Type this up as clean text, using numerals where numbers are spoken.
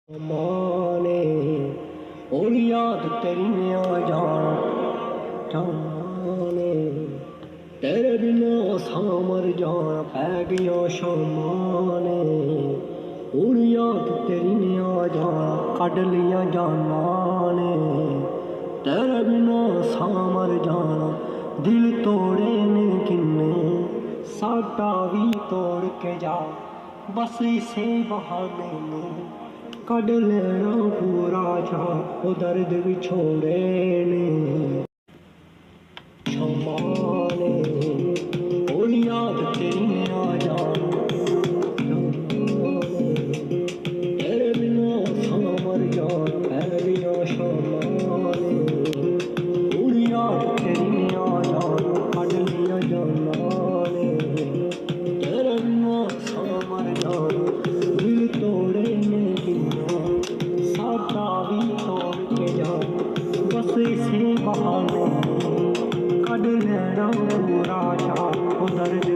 माने और याद तेरी ने आ जाना जाने तेरे बिना सामर जाना पै गया शामाने और याद तेरी ने आ जाना कड लिया जाना ने तेरे बिना सामर जाना दिल तोड़े ने किन्ने साडा भी तोड़ के जा बस इसे बहाने में कड लेना पूरा जा वो दर्द विछोड़े ने क्षमा ने ओ याद तेरी ने आ जाना तेरे बिना सामर जान पैरिया क्षमा ने ओ याद तेरी ने आ जाना कड लिया जाना ने तेरे बिना सामर जान दिल तोड़े ने साडा भी तोड़ के जा बस इसे बहाने कड लेना पूरा जा वो दर्द